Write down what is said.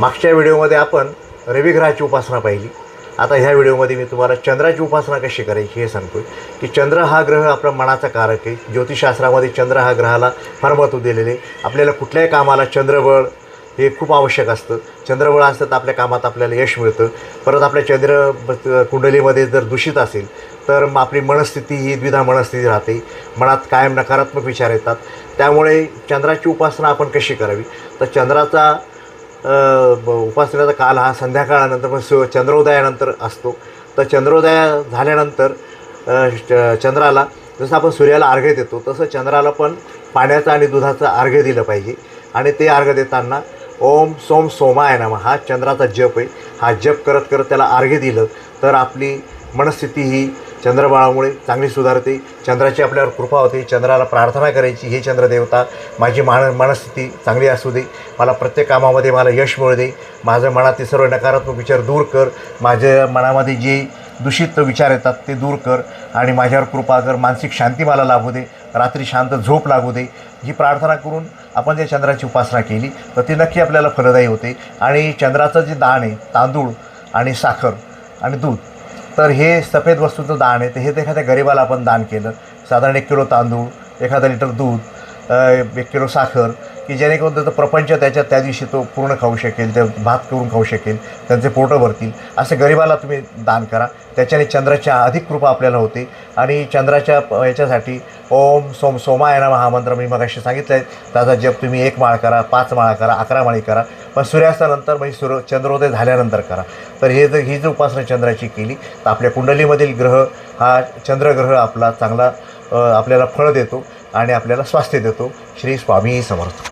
मागच्या व्हिडिओमध्ये आपण रविग्रहाची उपासना पाहिली. आता ह्या व्हिडिओमध्ये मी तुम्हाला चंद्राची उपासना कशी करायची हे सांगतो की चंद्र हा ग्रह आपला मनाचा कारक आहे. ज्योतिषशास्त्रामध्ये चंद्र हा ग्रहाला फार महत्त्व दिलेले. आपल्याला कुठल्याही कामाला चंद्रबळ हे खूप आवश्यक असतं. चंद्रबळ असतं तर आपल्या कामात आपल्याला यश मिळतं. परत आपल्या चंद्र कुंडलीमध्ये जर दूषित असेल तर मग आपली मनस्थिती ही द्विधा मनस्थिती राहते. मनात कायम नकारात्मक विचार येतात. त्यामुळे चंद्राची उपासना आपण कशी करावी तर चंद्राचा उपासनेचा काल हा संध्याकाळानंतर पण चंद्रोदयानंतर असतो. तर चंद्रोदय झाल्यानंतर चंद्राला जसं आपण सूर्याला अर्घ्य देतो तसं चंद्राला पण पाण्याचं आणि दुधाचं अर्घ्य दिलं पाहिजे. आणि ते अर्घ्य देताना ओम सोम सोमाय नमः हा चंद्राचा जप आहे. हा जप करत करत त्याला अर्घ्य दिलं तर आपली मनस्थिती ही चंद्रबळामुळे चांगली सुधारते. चंद्राची आपल्यावर कृपा होते. चंद्राला प्रार्थना करायची, हे चंद्रदेवता माझी मनस्थिती चांगली असू दे, मला प्रत्येक कामामध्ये मला यश मिळू दे, माझं मनातील सर्व नकारात्मक विचार दूर कर, माझ्या मनामध्ये जे दूषित विचार येतात ते दूर कर आणि माझ्यावर कृपा कर, मानसिक शांती मला लाभू दे, रात्री शांत झोप लागू दे. ही प्रार्थना करून आपण जर चंद्राची उपासना केली तर ती नक्की आपल्याला फलदायी होते. आणि चंद्राचं जे दान आहे तांदूळ आणि साखर आणि दूध, तर हे सफेद वस्तूचं दान आहे. तर हे एखाद्या गरिबाला आपण दान केलं, साधारण 1 किलो तांदूळ, एखादा लिटर दूध, 1 किलो साखर, की जेणेकरून त्याचं प्रपंच त्या दिवशी तो पूर्ण खाऊ शकेल, ते भात करून खाऊ शकेल, त्यांचे पोटं भरतील, असे गरिबाला तुम्ही दान करा. त्याच्याने चंद्राच्या अधिक कृपा आपल्याला होते. आणि चंद्राच्या याच्यासाठी ओम सोम सोमाय नमः हा मंत्र मी मगाशी सांगितलं आहे, त्याचा जप तुम्ही 1 माळ करा, 5 माळा करा, 11 माळी करा, पण सूर्यास्तानंतर म्हणजे चंद्रोदय झाल्यानंतर करा. तर ही जर उपासना चंद्राची केली तर आपल्या कुंडलीमधील ग्रह हा चंद्रग्रह आपला चांगला आपल्याला फळ देतो आणि आपल्याला स्वास्थ्य देतो. श्री स्वामी समर्थ.